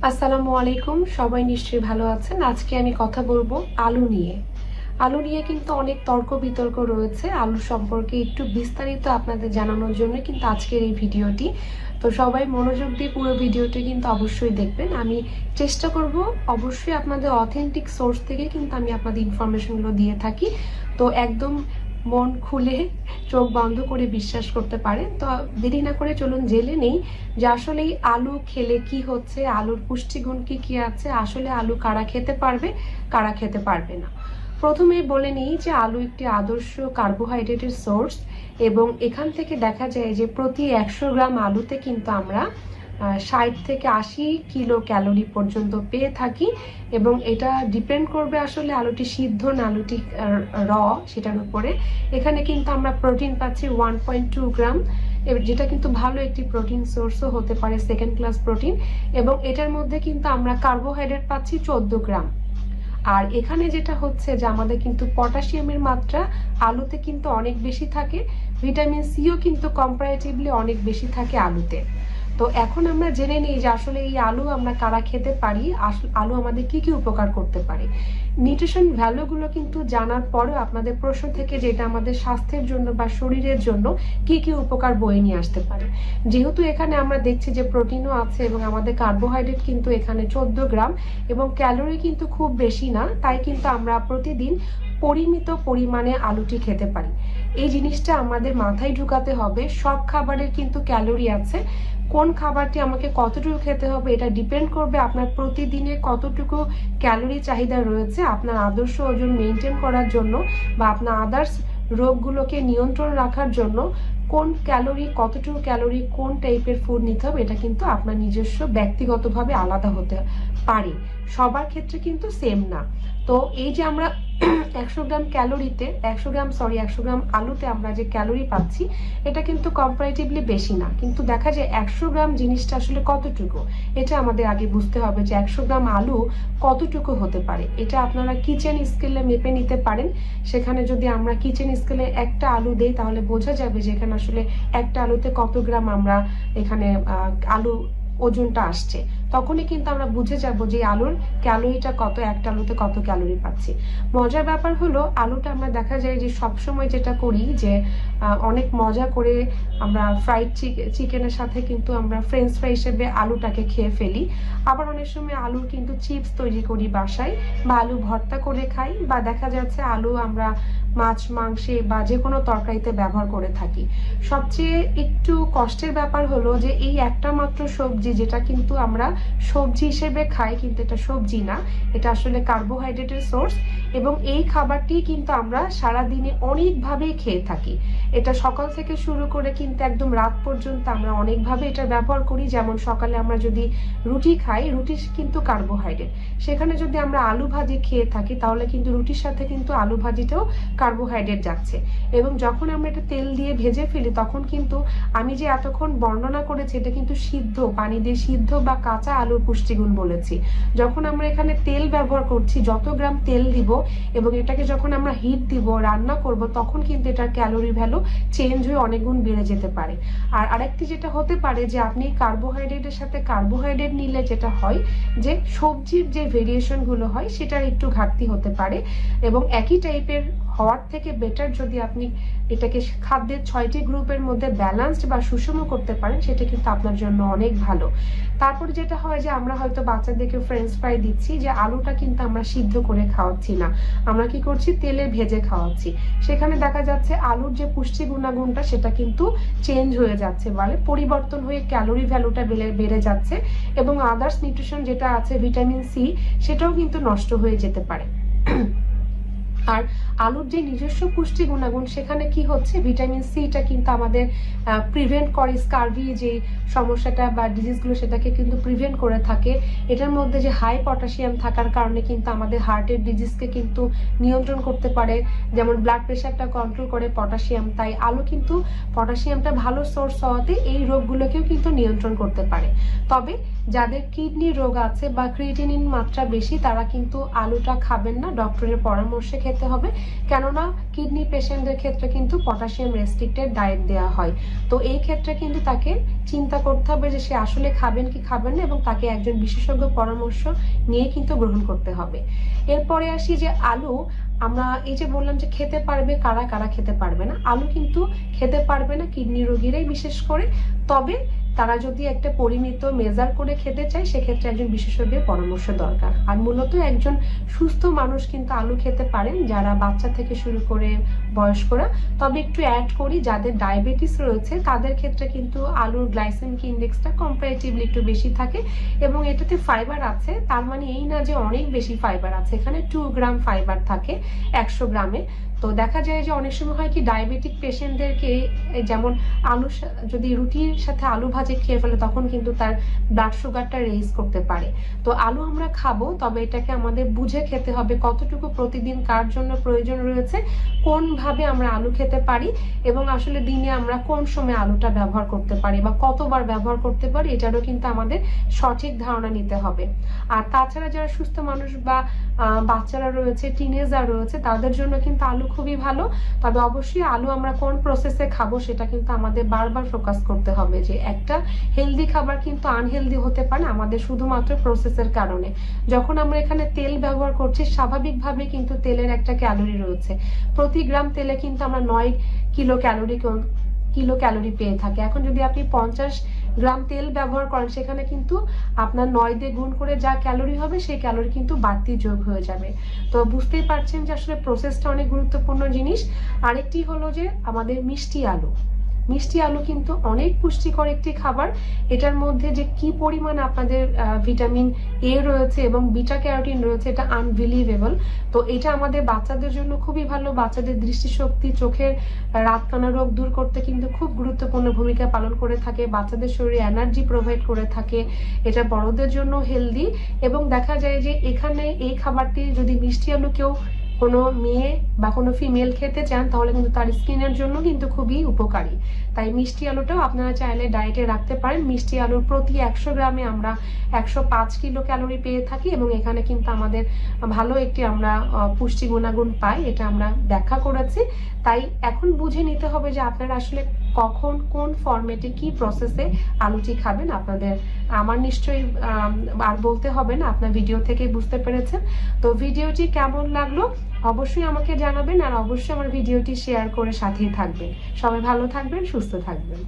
আসসালামু আলাইকুম, সবাই নিশ্চয়ই ভালো আছেন। আজকে আমি কথা বলবো আলু নিয়ে। আলু নিয়ে কিন্তু অনেক তর্ক বিতর্ক রয়েছে। আলু সম্পর্কে একটু বিস্তারিত আপনাদের জানানোর জন্য কিন্তু আজকের এই ভিডিওটি। তো সবাই মনোযোগ দিয়ে পুরো ভিডিওটি কিন্তু অবশ্যই দেখবেন। আমি চেষ্টা করব অবশ্যই আপনাদের অথেন্টিক সোর্স থেকে কিন্তু আমি আপনাদের ইনফরমেশনগুলো দিয়ে থাকি। তো একদম মন খুলে চোখ বন্ধ করে বিশ্বাস করতে পারেন। তো দেরি না করে চলুন জেনে নেই যে আসলে এই আলু খেলে কি হচ্ছে, আলুর পুষ্টিগুণ কি কি আছে, আসলে আলু কারা খেতে পারবে, কারা খেতে পারবে না। প্রথমে বলে নিই যে আলু একটি আদর্শ কার্বোহাইড্রেটের সোর্স এবং এখান থেকে দেখা যায় যে প্রতি 100 গ্রাম আলুতে কিন্তু আমরা 60 থেকে 80 কিলো ক্যালোরি পর্যন্ত পেয়ে থাকি। এবং এটা ডিপেন্ড করবে আসলে আলুটি সিদ্ধ না আলুটি র সেটার উপরে। এখানে কিন্তু আমরা প্রোটিন পাচ্ছি 1.2 গ্রাম, যেটা কিন্তু ভালো একটি প্রোটিন সোর্সও হতে পারে, সেকেন্ড ক্লাস প্রোটিন। এবং এটার মধ্যে কিন্তু আমরা কার্বোহাইড্রেট পাচ্ছি 14 গ্রাম। আর এখানে যেটা হচ্ছে যে আমাদের কিন্তু পটাশিয়ামের মাত্রা আলুতে কিন্তু অনেক বেশি থাকে, ভিটামিন সিও কিন্তু কম্পারেটিভলি অনেক বেশি থাকে আলুতে। তো এখন আমরা জেনে নিই যে আসলে এই আলু আমরা কারা খেতে পারি, আলু আমাদের কি কি উপকার করতে পারে। নিউট্রিশন ভ্যালুগুলো কিন্তু জানার পরেও আপনাদের প্রশ্ন থেকে যেটা আমাদের স্বাস্থ্যের জন্য বা শরীরের জন্য কি কি উপকার বয়ে নিয়ে আসতে পারে। যেহেতু এখানে আমরা দেখছি যে প্রোটিনও আছে এবং আমাদের কার্বোহাইড্রেট কিন্তু এখানে 14 গ্রাম এবং ক্যালোরি কিন্তু খুব বেশি না, তাই কিন্তু আমরা প্রতিদিন পরিমিত পরিমাণে আলুটি খেতে পারি। এই জিনিসটা আমাদের মাথায় ঢুকাতে হবে। সব খাবারের কিন্তু ক্যালোরি আছে, কোন খাবারটি আমাকে কতটুকু খেতে হবে এটা ডিপেন্ড করবে আপনার প্রতিদিনে কতটুকু ক্যালোরি চাহিদা রয়েছে আপনার আদর্শ ওজন মেনটেন করার জন্য বা আপনার আদার্স রোগগুলোকে নিয়ন্ত্রণ রাখার জন্য। কোন ক্যালোরি, কতটুকু ক্যালোরি, কোন টাইপের ফুড নিতে হবে এটা কিন্তু আপনার নিজস্ব ব্যক্তিগতভাবে আলাদা হতে পারে, সবার ক্ষেত্রে কিন্তু সেম না। তো এই যে আমরা 100 গ্রাম ক্যালোরিতে 100 গ্রাম আলুতে আমরা যে ক্যালোরি পাচ্ছি এটা কিন্তু কম্পারেটিভলি বেশি না, কিন্তু দেখা যায় 100 গ্রাম জিনিসটা আসলে কতটুকু এটা আমাদের আগে বুঝতে হবে যে 100 গ্রাম আলু কতটুকু হতে পারে। এটা আপনারা কিচেন স্কেলে মেপে নিতে পারেন। সেখানে যদি আমরা কিচেন স্কেলে একটা আলু দেই তাহলে বোঝা যাবে যে এখানে আসলে একটা আলুতে কত গ্রাম আমরা এখানে আলু ওজনটা আসছে। তখনই কিন্তু আমরা বুঝে যাব যে আলুর ক্যালোরিটা কত, একটা আলুতে কত ক্যালোরি পাচ্ছি। মজার ব্যাপার হলো আলুটা আমরা দেখা যায় যে সবসময় যেটা করি যে অনেক মজা করে আমরা ফ্রাইড চিকেনের সাথে কিন্তু আমরা ফ্রেঞ্চ ফ্রাই হিসেবে আলুটাকে খেয়ে ফেলি। আবার অনেক সময় আলুর কিন্তু চিপস তৈরি করি বাসায়, বা আলু ভর্তা করে খাই, বা দেখা যাচ্ছে আলু আমরা মাছ মাংসে বা যে কোনো তরকারিতে ব্যবহার করে থাকি। সবচেয়ে একটু কষ্টের ব্যাপার হলো যে এই একটা মাত্র সবজি যেটা কিন্তু আমরা সবজি হিসেবে খাই, কিন্তু এটা সবজি না, এটা আসলে কার্বোহাইড্রেটের সোর্স। এবং এই খাবারটি কিন্তু আমরা সারাদিনে অনেকভাবে খেয়ে থাকি। এটা সকাল থেকে শুরু করে কিন্তু একদম রাত পর্যন্ত আমরা অনেকভাবে এটা ব্যবহার করি। যেমন সকালে আমরা যদি রুটি খাই, রুটি কিন্তু কার্বোহাইড্রেট, সেখানে যদি আমরা আলু ভাজি খেয়ে থাকি তাহলে কিন্তু রুটির সাথে কিন্তু আলু ভাজিটাও কার্বোহাইড্রেট যাচ্ছে। এবং যখন আমরা এটা তেল দিয়ে ভেজে ফেলি তখন কিন্তু আমি যে এতক্ষণ বর্ণনা করেছি এটা কিন্তু সিদ্ধ, পানি দিয়ে সিদ্ধ বা কাঁচা আলুর পুষ্টিগুণ বলেছি। যখন আমরা এখানে তেল ব্যবহার করছি, যত গ্রাম তেল দিব এবং এটাকে যখন আমরা হিট দিব, রান্না করব, তখন কিন্তু এটার ক্যালোরি ভ্যালু চেঞ্জ হয়ে অনেক গুণ বেড়ে যেতে পারে। আর আরেকটি যেটা হতে পারে যে আপনি কার্বোহাইড্রেটের সাথে কার্বোহাইড্রেট নিলে যেটা হয় যে সবজির যে ভেরিয়েশনগুলো হয় সেটার একটু ঘাটতি হতে পারে। এবং একই টাইপের হওয়ার থেকে বেটার যদি আপনি এটাকে খাদ্যের 6টি গ্রুপের মধ্যে ব্যালেন্সড বা সুষম করতে পারেন সেটা কিন্তু আপনার জন্য অনেক ভালো। তারপর যেটা হয় যে আমরা হয়তো বাচ্চাদেরকে ফ্রেঞ্চ ফ্রাই দিচ্ছি, যে আলুটা কিন্তু আমরা সিদ্ধ করে খাওয়াচ্ছি না, আমরা কি করছি তেলে ভেজে খাওয়াচ্ছি। সেখানে দেখা যাচ্ছে আলুর যে পুষ্টি গুণাগুণটা সেটা কিন্তু চেঞ্জ হয়ে যাচ্ছে, বলে পরিবর্তন হয়ে ক্যালোরি ভ্যালুটা বেড়ে যাচ্ছে এবং আদার্স নিউট্রিশন যেটা আছে ভিটামিন সি সেটাও কিন্তু নষ্ট হয়ে যেতে পারে। আর আলুর যে নিজস্ব পুষ্টি গুণাগুণ সেখানে কি হচ্ছে, ভিটামিন সিটা কিন্তু আমাদের প্রিভেন্ট করে স্কারভি যে সমস্যাটা বা ডিজিজগুলো সেটাকে কিন্তু প্রিভেন্ট করে থাকে। এটার মধ্যে যে হাই পটাশিয়াম থাকার কারণে কিন্তু আমাদের হার্টের ডিজিজকে কিন্তু নিয়ন্ত্রণ করতে পারে, যেমন ব্লাড প্রেশারটা কন্ট্রোল করে পটাশিয়াম। তাই আলু কিন্তু পটাশিয়ামটা ভালো সোর্স হওয়াতে এই রোগগুলোকেও কিন্তু নিয়ন্ত্রণ করতে পারে। তবে যাদের কিডনি রোগ আছে বা ক্রিয়েটিনিন মাত্রা বেশি তারা কিন্তু আলুটা খাবেন না, ডক্টরের পরামর্শে খেতে খাইতে হবে, কেননা কিডনি পেশেন্টদের ক্ষেত্রে কিন্তু পটাশিয়াম রেস্ট্রিক্টেড ডায়েট দেওয়া হয়। তো এই ক্ষেত্রে কিন্তু তাকে চিন্তা করতে হবে যে সে আসলে খাবেন কি খাবেন না, এবং তাকে একজন বিশেষজ্ঞ পরামর্শ নিয়ে কিন্তু গ্রহণ করতে হবে। এরপরে আসি যে আলু, আমরা এই যে বললাম যে খেতে পারবে কারা কারা খেতে পারবে না, আলু কিন্তু খেতে পারবে না কিডনি রোগীরাই বিশেষ করে। তবে তারা যদি একটা পরিমিত মেজার করে খেতে চায় সেক্ষেত্রে একজন বিশেষজ্ঞের পরামর্শ দরকার। আর মূলত একজন সুস্থ মানুষ কিন্তু আলু খেতে পারেন, যারা বাচ্চা থেকে শুরু করে বয়স্করা। তবে একটু অ্যাড করি, যাদের ডায়াবেটিস রয়েছে তাদের ক্ষেত্রে কিন্তু আলুর গ্লাইসেমিক ইন্ডেক্সটা কম্পারেটিভলি একটু বেশি থাকে, এবং এটাতে ফাইবার আছে। তার মানে এই না যে অনেক বেশি ফাইবার আছে, এখানে 2 গ্রাম ফাইবার থাকে 100 গ্রামে। তো দেখা যায় যে অনেক সময় হয় কি ডায়াবেটিক পেশেন্টদেরকে যেমন আলু যদি রুটির সাথে আলু ভাজি খেয়ে ফেলে তখন কিন্তু তার ব্লাড সুগারটা রেইজ করতে পারে। তো আলু আমরা খাবো, তবে এটাকে আমাদের বুঝে খেতে হবে কতটুকু প্রতিদিন কার জন্য প্রয়োজন রয়েছে, কোন ভাবে আমরা আলু খেতে পারি, এবং আসলে দিনে আমরা কোন সময় আলুটা ব্যবহার করতে পারি বা কতবার ব্যবহার করতে পারি, এটারও কিন্তু আমাদের সঠিক ধারণা নিতে হবে। আর তাছাড়া যারা সুস্থ মানুষ বা বাচ্চারা রয়েছে, টিনেজার রয়েছে, তাদের জন্য কিন্তু আলু খুবই ভালো। তবে অবশ্যই আলু আমরা কোন প্রসেসে খাবো সেটা কিন্তু আমাদের বারবার ফোকাস করতে হবে, যে একটা হেলদি খাবার কিন্তু আনহেলদি হতে পারে আমাদের শুধুমাত্র প্রসেসের কারণে। যখন আমরা এখানে তেল ব্যবহার করছি, স্বাভাবিকভাবে কিন্তু তেলের একটা ক্যালোরি রয়েছে। প্রতি গ্রাম তেলে কিন্তু আমরা 9 কিলো ক্যালোরি পেয়ে থাকি। এখন যদি আপনি 50 গ্রাম তেল ব্যবহার করেন, সেখানে কিন্তু আপনার 9 দিয়ে গুণ করে যা ক্যালোরি হবে সেই ক্যালোরি কিন্তু বাড়তি যোগ হয়ে যাবে। তো বুঝতেই পারছেন যে আসলে প্রসেসটা অনেক গুরুত্বপূর্ণ জিনিস। আরেকটি হলো যে আমাদের মিষ্টি আলু। মিষ্টি আলু কিন্তু অনেক পুষ্টিকর একটি খাবার। এটার মধ্যে যে কি পরিমাণ আপনাদের ভিটামিন এ রয়েছে এবং বিটা ক্যারোটিন রয়েছে, এটা আনবিলিভেবল। তো এটা আমাদের বাচ্চাদের জন্য খুবই ভালো। বাচ্চাদের দৃষ্টিশক্তি, চোখের রাতকানা রোগ দূর করতে কিন্তু খুব গুরুত্বপূর্ণ ভূমিকা পালন করে থাকে। বাচ্চাদের শরীরে এনার্জি প্রোভাইড করে থাকে। এটা বড়দের জন্য হেলদি, এবং দেখা যায় যে এখানে এই খাবারটি যদি মিষ্টি আলু কেউ কোনো মেয়ে বা কোনো ফিমেল খেতে চান তাহলে কিন্তু তার স্কিনের জন্য কিন্তু খুবই উপকারী। তাই মিষ্টি আলুটাও আপনারা চাইলে ডায়েটে রাখতে পারেন। মিষ্টি আলুর প্রতি 100 গ্রামে আমরা 105 কিলো ক্যালোরি পেয়ে থাকি, এবং এখানে কিন্তু আমাদের ভালো একটি আমরা পুষ্টি গুণাগুণ পাই, এটা আমরা ব্যাখ্যা করেছি। তাই এখন বুঝে নিতে হবে যে আপনারা আসলে কখন কোন ফরম্যাটে কি প্রসেসে আলুটি খাবেন। আপনাদের আমার নিশ্চয়ই আর বলতে হবে না, আপনার ভিডিও থেকে বুঝতে পেরেছেন। তো ভিডিওটি কেমন লাগলো অবশ্যই আমাকে জানাবেন, আর অবশ্যই আমার ভিডিওটি শেয়ার করে সাথেই থাকবেন। সবাই ভালো থাকবেন, সুস্থ থাকবেন।